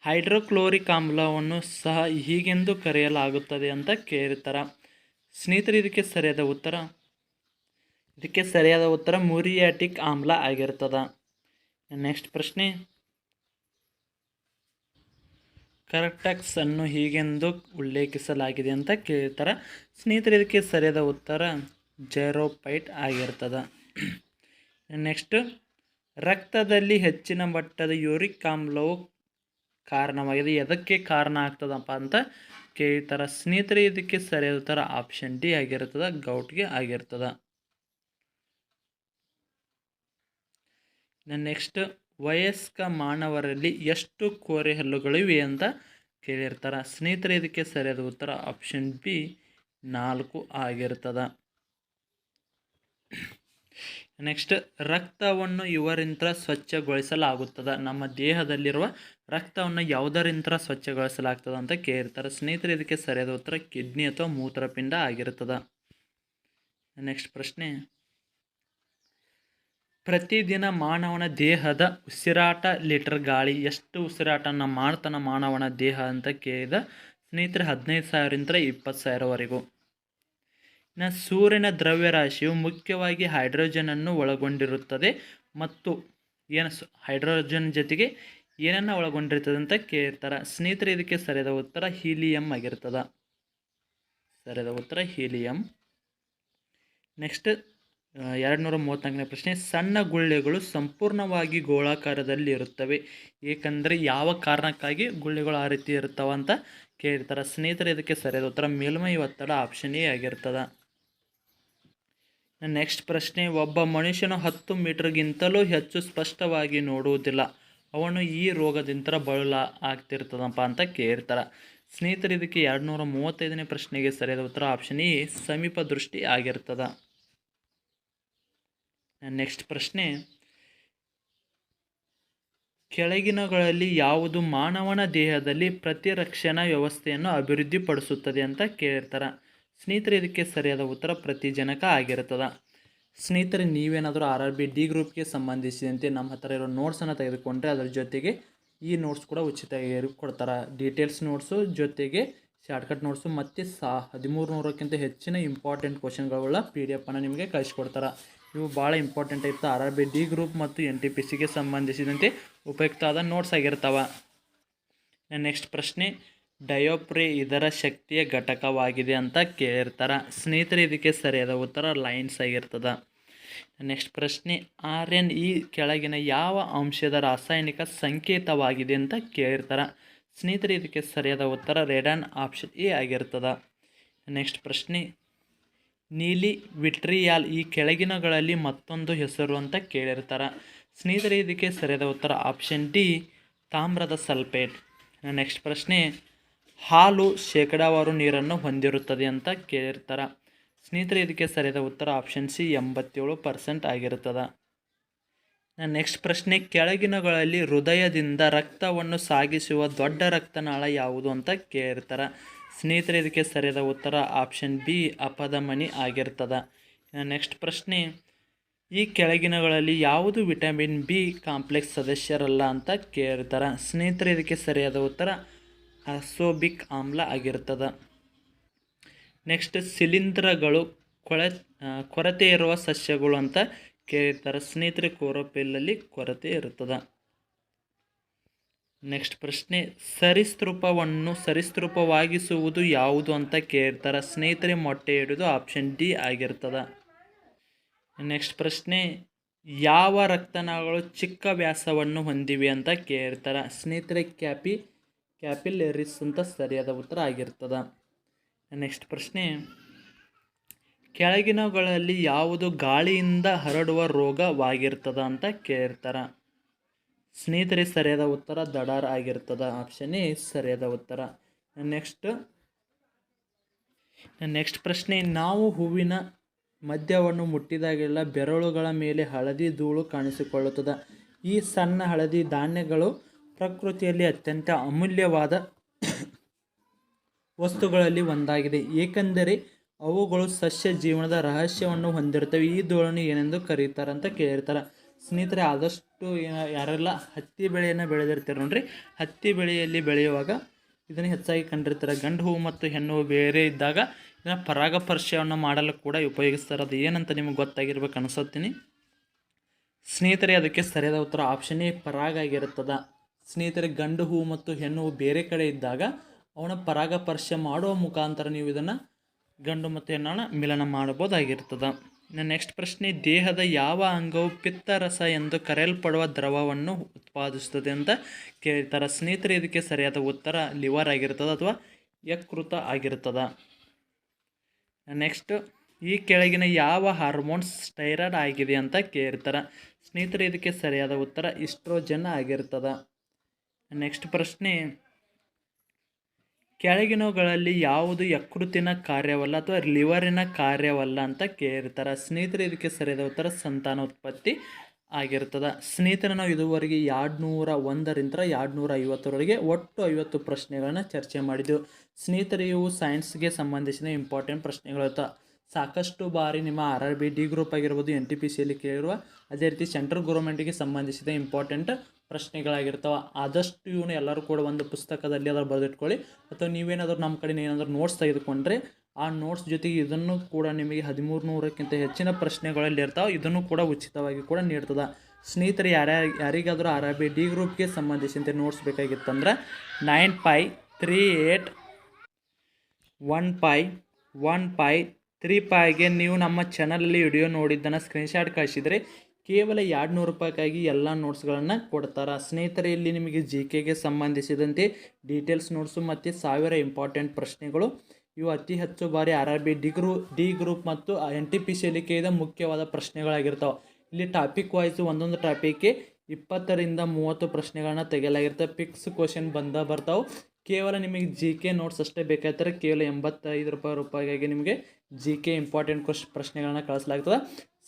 Speaker 1: ಹೈಡ್ರೋಕ್ಲೋರಿಕ್ ಆಮ್ಲವನ್ನು ಸಹ ಹೀಗೆಂದು ಕರೆಯಲಾಗುತ್ತದೆ ಅಂತ ಕೇಳಿರ್ತಾರೆ. ಸ್ನೇಹಿತರೆ, ಇದಕ್ಕೆ ಸರಿಯಾದ ಉತ್ತರ ಮುರಿಯಾಟಿಕ್ ಆಮ್ಲ ಆಗಿರ್ತದೆ. ನೆಕ್ಸ್ಟ್ ಪ್ರಶ್ನೆ, ಕರ್ಟೆಕ್ಸ್ ಅನ್ನು ಹೀಗೆಂದು ಉಲ್ಲೇಖಿಸಲಾಗಿದೆ ಅಂತ ಕೇಳ್ತಾರೆ. ಸ್ನೇಹಿತರೆ, ಇದಕ್ಕೆ ಸರಿಯಾದ ಉತ್ತರ ಜೆರೋಫೈಟ್ ಆಗಿರ್ತದೆ. ನೆಕ್ಸ್ಟ್, ರಕ್ತದಲ್ಲಿ ಹೆಚ್ಚಿನ ಮಟ್ಟದ ಯೂರಿಕ್ ಆಮ್ಲವು ಕಾರಣವಾಗಿದೆ, ಎದಕ್ಕೆ ಕಾರಣ ಆಗ್ತದಪ್ಪ ಅಂತ ಕೇಳ್ತಾರೆ. ಸ್ನೇಹಿತರೆ, ಇದಕ್ಕೆ ಸರಿಯಾದ ಉತ್ತರ ಆಪ್ಷನ್ ಡಿ ಆಗಿರ್ತದೆ, ಗೌಟ್ಗೆ ಆಗಿರ್ತದೆ. ನೆಕ್ಸ್ಟ್, ವಯಸ್ಕ ಮಾನವರಲ್ಲಿ ಎಷ್ಟು ಕೋರೆ ಹಲ್ಲುಗಳಿವೆ ಅಂತ ಕೇಳಿರ್ತಾರೆ. ಸ್ನೇಹಿತರೆ, ಇದಕ್ಕೆ ಸರಿಯಾದ ಉತ್ತರ ಆಪ್ಷನ್ ಬಿ 4 ಆಗಿರ್ತದೆ. ನೆಕ್ಸ್ಟ್, ರಕ್ತವನ್ನು ಇವರಿಂದ ಸ್ವಚ್ಛಗೊಳಿಸಲಾಗುತ್ತದೆ. ನಮ್ಮ ದೇಹದಲ್ಲಿರುವ ರಕ್ತವನ್ನು ಯಾವುದರಿಂದ ಸ್ವಚ್ಛಗೊಳಿಸಲಾಗ್ತದೆ ಅಂತ ಕೇಳಿರ್ತಾರೆ. ಸ್ನೇಹಿತರೆ, ಇದಕ್ಕೆ ಸರಿಯಾದ ಉತ್ತರ ಕಿಡ್ನಿ ಅಥವಾ ಮೂತ್ರಪಿಂಡ ಆಗಿರ್ತದೆ. ನೆಕ್ಸ್ಟ್ ಪ್ರಶ್ನೆ, ಪ್ರತಿದಿನ ಮಾನವನ ದೇಹದ ಉಸಿರಾಟ ಲೀಟರ್ ಗಾಳಿ ಎಷ್ಟು ಉಸಿರಾಟನ ಮಾಡ್ತಾನೆ ಮಾನವನ ದೇಹ ಅಂತ ಕೇಳಿದ. ಸ್ನೇಹಿತರೆ, 15,000ರಿಂದ 20,000ವರೆಗೂ. ಇನ್ನು ಸೂರ್ಯನ ದ್ರವ್ಯರಾಶಿಯು ಮುಖ್ಯವಾಗಿ ಹೈಡ್ರೋಜನನ್ನು ಒಳಗೊಂಡಿರುತ್ತದೆ ಮತ್ತು ಹೈಡ್ರೋಜನ್ ಜೊತೆಗೆ ಏನನ್ನು ಒಳಗೊಂಡಿರ್ತದೆ ಅಂತ ಕೇಳ್ತಾರೆ. ಸ್ನೇಹಿತರೆ, ಇದಕ್ಕೆ ಸರಿಯಾದ ಉತ್ತರ ಹೀಲಿಯಂ ಆಗಿರ್ತದೆ. ಸರಿಯಾದ ಉತ್ತರ ಹೀಲಿಯಂ. ನೆಕ್ಸ್ಟ್ 234ನೇ ಪ್ರಶ್ನೆ, ಸಣ್ಣ ಗುಳ್ಳೆಗಳು ಸಂಪೂರ್ಣವಾಗಿ ಗೋಳಾಕಾರದಲ್ಲಿ ಇರುತ್ತವೆ, ಏಕೆಂದರೆ ಯಾವ ಕಾರಣಕ್ಕಾಗಿ ಗುಳ್ಳೆಗಳು ಆ ರೀತಿ ಇರ್ತಾವ ಅಂತ ಕೇಳ್ತಾರೆ. ಸ್ನೇಹಿತರೆ, ಇದಕ್ಕೆ ಸರಿಯಾದ ಉತ್ತರ ಮೇಲ್ಮೈ ಒತ್ತಡ ಆಪ್ಷನ್ ಎ ಆಗಿರ್ತದೆ. ನೆಕ್ಸ್ಟ್ ಪ್ರಶ್ನೆ, ಒಬ್ಬ ಮನುಷ್ಯನು 10 ಮೀಟರ್ಗಿಂತಲೂ ಹೆಚ್ಚು ಸ್ಪಷ್ಟವಾಗಿ ನೋಡುವುದಿಲ್ಲ, ಅವನು ಈ ರೋಗದಿಂದ ಆಗ್ತಿರ್ತದಪ್ಪ ಅಂತ ಕೇಳ್ತಾರೆ. ಸ್ನೇಹಿತರೆ, ಇದಕ್ಕೆ 235ನೇ ಪ್ರಶ್ನೆಗೆ ಸರಿಯಾದ ಉತ್ತರ ಆಪ್ಷನ್ ಎ ಸಮೀಪ ದೃಷ್ಟಿ ಆಗಿರ್ತದೆ. ನೆಕ್ಸ್ಟ್ ಪ್ರಶ್ನೆ, ಕೆಳಗಿನಗಳಲ್ಲಿ ಯಾವುದು ಮಾನವನ ದೇಹದಲ್ಲಿ ಪ್ರತಿರಕ್ಷಣಾ ವ್ಯವಸ್ಥೆಯನ್ನು ಅಭಿವೃದ್ಧಿಪಡಿಸುತ್ತದೆ ಅಂತ ಕೇಳಿರ್ತಾರೆ. ಸ್ನೇಹಿತರೆ, ಇದಕ್ಕೆ ಸರಿಯಾದ ಉತ್ತರ ಪ್ರತಿಜನಕ ಆಗಿರ್ತದೆ. ಸ್ನೇಹಿತರೆ, ನೀವೇನಾದರೂ RRB ಡಿ ಗ್ರೂಪ್ಗೆ ಸಂಬಂಧಿಸಿದಂತೆ ನಮ್ಮ ಹತ್ರ ಇರೋ ನೋಟ್ಸನ್ನು ತೆಗೆದುಕೊಂಡ್ರೆ ಅದರ ಜೊತೆಗೆ ಈ ನೋಟ್ಸ್ ಕೂಡ ಉಚಿತವಾಗಿ ಕೊಡ್ತಾರೆ. ಡೀಟೇಲ್ಸ್ ನೋಟ್ಸು ಜೊತೆಗೆ ಶಾರ್ಟ್ಕಟ್ ನೋಟ್ಸು ಮತ್ತು 1300ಕ್ಕಿಂತ ಹೆಚ್ಚಿನ ಇಂಪಾರ್ಟೆಂಟ್ ಕ್ವಶನ್ಗಳ PDF ಅನ್ನು ನಿಮಗೆ ಕಳಿಸ್ಕೊಡ್ತಾರೆ. ಇವು ಭಾಳ ಇಂಪಾರ್ಟೆಂಟ್ ಇತ್ತು. RRB ಡಿ ಗ್ರೂಪ್ ಮತ್ತು NTPCಗೆ ಸಂಬಂಧಿಸಿದಂತೆ ಉಪಯುಕ್ತವಾದ ನೋಟ್ಸ್ ಆಗಿರ್ತಾವೆ. ನೆಕ್ಸ್ಟ್ ಪ್ರಶ್ನೆ, ಡಯೋಪ್ರೇ ಇದರ ಶಕ್ತಿಯ ಘಟಕವಾಗಿದೆ ಅಂತ ಕೇಳಿರ್ತಾರೆ. ಸ್ನೇಹಿತರೆ, ಇದಕ್ಕೆ ಸರಿಯಾದ ಉತ್ತರ ಲೈನ್ಸ್ ಆಗಿರ್ತದೆ. ನೆಕ್ಸ್ಟ್ ಪ್ರಶ್ನೆ, RN ಈ ಕೆಳಗಿನ ಯಾವ ಅಂಶದ ರಾಸಾಯನಿಕ ಸಂಕೇತವಾಗಿದೆ ಅಂತ ಕೇಳಿರ್ತಾರೆ. ಸ್ನೇಹಿತರೆ ಇದಕ್ಕೆ ಸರಿಯಾದ ಉತ್ತರ ರೇಡಾನ್ ಆಪ್ಷನ್ ಎ ಆಗಿರ್ತದೆ. ನೆಕ್ಸ್ಟ್ ಪ್ರಶ್ನೆ, ನೀಲಿ ವಿಟ್ರಿಯಾಲ್ ಈ ಕೆಳಗಿನಗಳಲ್ಲಿ ಮತ್ತೊಂದು ಹೆಸರು ಅಂತ ಕೇಳಿರ್ತಾರೆ. ಸ್ನೇಹಿತರೆ ಇದಕ್ಕೆ ಸರಿಯಾದ ಉತ್ತರ ಆಪ್ಷನ್ ಡಿ ತಾಮ್ರದ ಸಲ್ಫೇಟ್. ನೆಕ್ಸ್ಟ್ ಪ್ರಶ್ನೆ, ಹಾಲು ಶೇಕಡಾವಾರು ನೀರನ್ನು ಹೊಂದಿರುತ್ತದೆ ಅಂತ ಕೇಳಿರ್ತಾರೆ. ಸ್ನೇಹಿತರೆ ಇದಕ್ಕೆ ಸರಿಯಾದ ಉತ್ತರ ಆಪ್ಷನ್ ಸಿ 87% ಆಗಿರುತ್ತದೆ. ನೆಕ್ಸ್ಟ್ ಪ್ರಶ್ನೆ, ಕೆಳಗಿನಗಳಲ್ಲಿ ಹೃದಯದಿಂದ ರಕ್ತವನ್ನು ಸಾಗಿಸುವ ದೊಡ್ಡ ರಕ್ತನಾಳ ಯಾವುದು ಅಂತ ಕೇಳಿರ್ತಾರೆ. ಸ್ನೇಹಿತರೆ ಇದಕ್ಕೆ ಸರಿಯಾದ ಉತ್ತರ ಆಪ್ಷನ್ ಬಿ ಅಪಧಮನಿ ಆಗಿರ್ತದೆ. ನೆಕ್ಸ್ಟ್ ಪ್ರಶ್ನೆ, ಈ ಕೆಳಗಿನಗಳಲ್ಲಿ ಯಾವುದು ವಿಟಮಿನ್ ಬಿ ಕಾಂಪ್ಲೆಕ್ಸ್ ಸದಸ್ಯರಲ್ಲ ಅಂತ ಕೇಳಿರ್ತಾರೆ. ಸ್ನೇಹಿತರೆ ಇದಕ್ಕೆ ಸರಿಯಾದ ಉತ್ತರ ಅಸೋಬಿಕ್ ಆಮ್ಲ ಆಗಿರ್ತದೆ. ನೆಕ್ಸ್ಟ್, ಶಿಲೀಂಧ್ರಗಳು ಕೊರತೆ ಇರುವ ಸಸ್ಯಗಳು ಅಂತ ಕೇಳಿರ್ತಾರೆ. ಸ್ನೇಹಿತರೆ ಕ್ಲೋರೋಫಿಲ್ಲಲ್ಲಿ ಕೊರತೆ ಇರುತ್ತದೆ. ನೆಕ್ಸ್ಟ್ ಪ್ರಶ್ನೆ, ಸರೀಸೃಪವಾಗಿಸುವುದು ಯಾವುದು ಅಂತ ಕೇಳಿರ್ತಾರೆ. ಸ್ನೇಹಿತರೆ ಮೊಟ್ಟೆ ಇಡುವುದು ಆಪ್ಷನ್ ಡಿ ಆಗಿರ್ತದೆ. ನೆಕ್ಸ್ಟ್ ಪ್ರಶ್ನೆ, ಯಾವ ರಕ್ತನಾಳಗಳು ಚಿಕ್ಕ ವ್ಯಾಸವನ್ನು ಹೊಂದಿವೆ ಅಂತ ಕೇಳಿರ್ತಾರೆ. ಸ್ನೇಹಿತರೆ ಕ್ಯಾಪಿಲರೀಸ್ ಅಂತ ಸರಿಯಾದ ಉತ್ತರ ಆಗಿರ್ತದೆ. ನೆಕ್ಸ್ಟ್ ಪ್ರಶ್ನೆ, ಕೆಳಗಿನಗಳಲ್ಲಿ ಯಾವುದು ಗಾಳಿಯಿಂದ ಹರಡುವ ರೋಗವಾಗಿರ್ತದ ಅಂತ ಕೇಳಿರ್ತಾರೆ. ಸ್ನೇಹಿತರೆ ಸರಿಯಾದ ಉತ್ತರ ದಡಾರ್ ಆಗಿರ್ತದ. ಆಪ್ಷನ್ ಎ ಸರಿಯಾದ ಉತ್ತರ. ನೆಕ್ಸ್ಟ್ ಪ್ರಶ್ನೆ, ನಾವು ಹೂವಿನ ಮಧ್ಯವನ್ನು ಮುಟ್ಟಿದಾಗೆಲ್ಲ ಬೆರಳುಗಳ ಮೇಲೆ ಹಳದಿ ಧೂಳು ಕಾಣಿಸಿಕೊಳ್ಳುತ್ತದೆ. ಈ ಸಣ್ಣ ಹಳದಿ ಧಾನ್ಯಗಳು ಪ್ರಕೃತಿಯಲ್ಲಿ ಅತ್ಯಂತ ಅಮೂಲ್ಯವಾದ ವಸ್ತುಗಳಲ್ಲಿ ಒಂದಾಗಿದೆ, ಏಕೆಂದರೆ ಅವುಗಳು ಸಸ್ಯ ಜೀವನದ ರಹಸ್ಯವನ್ನು ಹೊಂದಿರುತ್ತವೆ. ಈ ಧೂಳನ್ನು ಏನೆಂದು ಕರೀತಾರೆ ಅಂತ ಕೇಳಿರ್ತಾರೆ. ಸ್ನೇಹಿತರೆ ಆದಷ್ಟು ಯಾರೆಲ್ಲ ಹತ್ತಿ ಬೆಳೆಯನ್ನು ಬೆಳೆದಿರ್ತಾರೆ ನೋಡ್ರಿ, ಹತ್ತಿ ಬೆಳೆಯಲ್ಲಿ ಬೆಳೆಯುವಾಗ ಇದನ್ನು ಹೆಚ್ಚಾಗಿ ಕಂಡಿರ್ತಾರೆ. ಗಂಡು ಹೂವು ಮತ್ತು ಹೆಣ್ಣು ಹೂವು ಬೇರೆ ಇದ್ದಾಗ ಇದನ್ನು ಪರಾಗಸ್ಪರ್ಶವನ್ನು ಮಾಡಲು ಕೂಡ ಉಪಯೋಗಿಸ್ತಾರೆ. ಅದು ಏನಂತ ನಿಮಗೆ ಗೊತ್ತಾಗಿರ್ಬೇಕು ಅನಿಸುತ್ತೀನಿ. ಸ್ನೇಹಿತರೆ ಅದಕ್ಕೆ ಸರಿಯಾದ ಉತ್ತರ ಆಪ್ಷನ್ ಎ ಪರಾಗ ಆಗಿರುತ್ತದೆ. ಸ್ನೇಹಿತರೆ ಗಂಡು ಹೂವು ಮತ್ತು ಹೆಣ್ಣು ಹೂವು ಬೇರೆ ಕಡೆ ಇದ್ದಾಗ ಅವನ ಪರಾಗಸ್ಪರ್ಶ ಮಾಡುವ ಮುಖಾಂತರ ನೀವು ಇದನ್ನು ಗಂಡು ಮತ್ತು ಹೆಣ್ಣನ್ನು ಮಿಲನ ಮಾಡಬಹುದಾಗಿರ್ತದೆ. ನೆಕ್ಸ್ಟ್ ಪ್ರಶ್ನೆ, ದೇಹದ ಯಾವ ಅಂಗವು ಪಿತ್ತರಸ ಎಂದು ಕರೆಯಲ್ಪಡುವ ದ್ರವವನ್ನು ಉತ್ಪಾದಿಸುತ್ತದೆ ಅಂತ ಕೇಳ್ತಾರೆ. ಸ್ನೇಹಿತರೆ ಇದಕ್ಕೆ ಸರಿಯಾದ ಉತ್ತರ ಲಿವರ್ ಆಗಿರ್ತದೆ ಅಥವಾ ಯಕೃತ ಆಗಿರ್ತದೆ. ನೆಕ್ಸ್ಟ್, ಈ ಕೆಳಗಿನ ಯಾವ ಹಾರ್ಮೋನ್ಸ್ ಸ್ಟೈರಾಯ್ಡ್ ಆಗಿದೆ ಅಂತ ಕೇಳ್ತಾರೆ. ಸ್ನೇಹಿತರೆ ಇದಕ್ಕೆ ಸರಿಯಾದ ಉತ್ತರ ಈಸ್ಟ್ರೋಜನ್ ಆಗಿರ್ತದೆ. ನೆಕ್ಸ್ಟ್ ಪ್ರಶ್ನೆ, ಕೆಳಗಿನವುಗಳಲ್ಲಿ ಯಾವುದು ಯಕೃತ್ತಿನ ಕಾರ್ಯವಲ್ಲ ಅಥವಾ ಲಿವರಿನ ಕಾರ್ಯವಲ್ಲ ಅಂತ ಕೇಳಿರ್ತಾರೆ. ಸ್ನೇಹಿತರೆ ಇದಕ್ಕೆ ಸರಿಯಾದ ಉತ್ತರ ಸಂತಾನೋತ್ಪತ್ತಿ ಆಗಿರ್ತದೆ. ಸ್ನೇಹಿತರೆ ನಾವು ಇದುವರೆಗೆ 201ರಿಂದ 250ರವರೆಗೆ ಒಟ್ಟು 50 ಪ್ರಶ್ನೆಗಳನ್ನು ಚರ್ಚೆ ಮಾಡಿದ್ದೆವು. ಸ್ನೇಹಿತರೆ ಇವು ಸೈನ್ಸ್ಗೆ ಸಂಬಂಧಿಸಿದ ಇಂಪಾರ್ಟೆಂಟ್ ಪ್ರಶ್ನೆಗಳಿರ್ತಾವೆ. ಸಾಕಷ್ಟು ಬಾರಿ ನಿಮ್ಮ RRB ಡಿ ಗ್ರೂಪ್ ಆಗಿರ್ಬೋದು, NTPCಯಲ್ಲಿ ಕೇಳಿರುವ, ಅದೇ ರೀತಿ ಸೆಂಟ್ರಲ್ ಗೌರ್ಮೆಂಟಿಗೆ ಸಂಬಂಧಿಸಿದ ಇಂಪಾರ್ಟೆಂಟ್ ಪ್ರಶ್ನೆಗಳಾಗಿರ್ತವೆ. ಆದಷ್ಟು ಇವನು ಎಲ್ಲರೂ ಕೂಡ ಒಂದು ಪುಸ್ತಕದಲ್ಲಿ ಅದರ ಬರೆದಿಟ್ಕೊಳ್ಳಿ, ಅಥವಾ ನೀವೇನಾದರೂ ನಮ್ಮ ಕಡೆ ಏನಾದರೂ ನೋಟ್ಸ್ ತೆಗೆದುಕೊಂಡ್ರೆ ಆ ನೋಟ್ಸ್ ಜೊತೆಗೆ ಇದನ್ನು ಕೂಡ ನಿಮಗೆ 1300ಕ್ಕಿಂತ ಹೆಚ್ಚಿನ ಪ್ರಶ್ನೆಗಳಲ್ಲಿ ಇರ್ತಾವೆ. ಇದನ್ನು ಕೂಡ ಉಚಿತವಾಗಿ ಕೂಡ ನೀಡ್ತದೆ. ಸ್ನೇಹಿತರೆ ಯಾರಿಗಾದರೂ RRB ಡಿ ಗ್ರೂಪ್ಗೆ ಸಂಬಂಧಿಸಿದಂತೆ ನೋಟ್ಸ್ ಬೇಕಾಗಿತ್ತಂದ್ರೆ 9538151535ಗೆ ನೀವು ನಮ್ಮ ಚಾನಲಲ್ಲಿ ವಿಡಿಯೋ ನೋಡಿದ್ದನ್ನು ಸ್ಕ್ರೀನ್ಶಾಟ್ ಕಳಿಸಿದರೆ ಕೇವಲ 200 ರೂಪಾಯಿಗಾಗಿ ಎಲ್ಲ ನೋಟ್ಸ್ಗಳನ್ನು ಕೊಡ್ತಾರೆ. ಸ್ನೇಹಿತರೆ ಇಲ್ಲಿ ನಿಮಗೆ GKಗೆ ಸಂಬಂಧಿಸಿದಂತೆ ಡೀಟೇಲ್ಸ್ ನೋಟ್ಸು ಮತ್ತು 1000 ಇಂಪಾರ್ಟೆಂಟ್ ಪ್ರಶ್ನೆಗಳು ಇವು ಅತಿ ಹೆಚ್ಚು ಬಾರಿ RRB ಡಿ ಗ್ರೂಪ್ ಮತ್ತು NTPCಯಲ್ಲಿ ಕೇಳಿದ ಮುಖ್ಯವಾದ ಪ್ರಶ್ನೆಗಳಾಗಿರ್ತವೆ. ಇಲ್ಲಿ ಟಾಪಿಕ್ ವೈಸು ಒಂದೊಂದು ಟಾಪಿಕ್ಗೆ 20ರಿಂದ 30 ಪ್ರಶ್ನೆಗಳನ್ನ ತೆಗೆಯಲಾಗಿರ್ತವೆ. ಫಿಕ್ಸ್ ಕ್ವಶನ್ ಬರ್ತಾವೆ. ಕೇವಲ ನಿಮಗೆ GK ನೋಟ್ಸ್ ಅಷ್ಟೇ ಬೇಕಾಗ್ತಾರೆ. ಕೇವಲ 85 ರೂಪಾಯಿಗಾಗಿ ನಿಮಗೆ GK ಇಂಪಾರ್ಟೆಂಟ್ ಪ್ರಶ್ನೆಗಳನ್ನ ಕಳಿಸಲಾಗ್ತದೆ.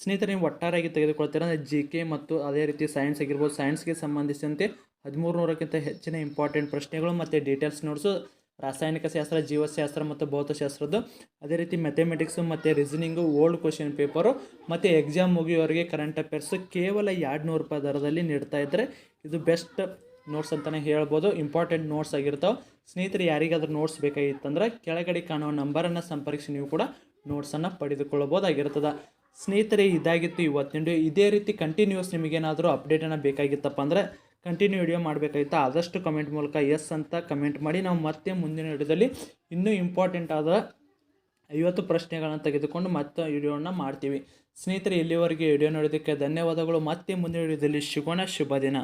Speaker 1: ಸ್ನೇಹಿತರೆ ನೀವು ಒಟ್ಟಾರೆಯಾಗಿ ತೆಗೆದುಕೊಳ್ತೀರ ಅಂದರೆ GK ಮತ್ತು ಅದೇ ರೀತಿ ಸೈನ್ಸ್ ಆಗಿರ್ಬೋದು, ಸೈನ್ಸ್ಗೆ ಸಂಬಂಧಿಸಿದಂತೆ 1300ಕ್ಕಿಂತ ಹೆಚ್ಚಿನ ಇಂಪಾರ್ಟೆಂಟ್ ಪ್ರಶ್ನೆಗಳು ಮತ್ತು ಡೀಟೇಲ್ಸ್ ನೋಟ್ಸು, ರಾಸಾಯನಿಕ ಶಾಸ್ತ್ರ, ಜೀವಶಾಸ್ತ್ರ ಮತ್ತು ಭೌತಶಾಸ್ತ್ರದ್ದು, ಅದೇ ರೀತಿ ಮ್ಯಾಥಮೆಟಿಕ್ಸು ಮತ್ತು ರೀಸನಿಂಗು, ಓಲ್ಡ್ ಕ್ವಶನ್ ಪೇಪರು ಮತ್ತು ಎಕ್ಸಾಮ್ ಮುಗಿಯೋವರೆಗೆ ಕರೆಂಟ್ ಅಫೇರ್ಸು ಕೇವಲ 200 ರೂಪಾಯಿ ದರದಲ್ಲಿ ನೀಡ್ತಾ ಇದ್ದರೆ ಇದು ಬೆಸ್ಟ್ ನೋಟ್ಸ್ ಅಂತಲೇ ಹೇಳ್ಬೋದು. ಇಂಪಾರ್ಟೆಂಟ್ ನೋಟ್ಸ್ ಆಗಿರ್ತಾವೆ. ಸ್ನೇಹಿತರೆ ಯಾರಿಗಾದ್ರೂ ನೋಟ್ಸ್ ಬೇಕಾಗಿತ್ತಂದ್ರೆ ಕೆಳಗಡೆ ಕಾಣುವ ನಂಬರನ್ನು ಸಂಪರ್ಕಿಸಿ ನೀವು ಕೂಡ ನೋಟ್ಸನ್ನು ಪಡೆದುಕೊಳ್ಳಬಹುದಾಗಿರ್ತದೆ. ಸ್ನೇಹಿತರೆ ಇದಾಗಿತ್ತು ಇವತ್ತಿನ ವಿಡಿಯೋ. ಇದೇ ರೀತಿ ಕಂಟಿನ್ಯೂಸ್ ನಿಮಗೇನಾದರೂ ಅಪ್ಡೇಟನ್ನು ಬೇಕಾಗಿತ್ತಪ್ಪ ಅಂದರೆ ಕಂಟಿನ್ಯೂ ವಿಡಿಯೋ ಮಾಡಬೇಕಾಗಿತ್ತು. ಆದಷ್ಟು ಕಮೆಂಟ್ ಮೂಲಕ ಎಸ್ ಅಂತ ಕಮೆಂಟ್ ಮಾಡಿ ನಾವು ಮತ್ತೆ ಮುಂದಿನ ವಿಡಿಯೋದಲ್ಲಿ ಇನ್ನೂ ಇಂಪಾರ್ಟೆಂಟ್ ಆದ 50 ಪ್ರಶ್ನೆಗಳನ್ನು ತೆಗೆದುಕೊಂಡು ಮತ್ತೆ ವಿಡಿಯೋನ ಮಾಡ್ತೀವಿ. ಸ್ನೇಹಿತರೆ ಇಲ್ಲಿವರೆಗೆ ವಿಡಿಯೋ ನೋಡೋದಕ್ಕೆ ಧನ್ಯವಾದಗಳು. ಮತ್ತೆ ಮುಂದಿನ ವಿಡಿಯೋದಲ್ಲಿ ಸಿಗೋಣ. ಶುಭ ದಿನ.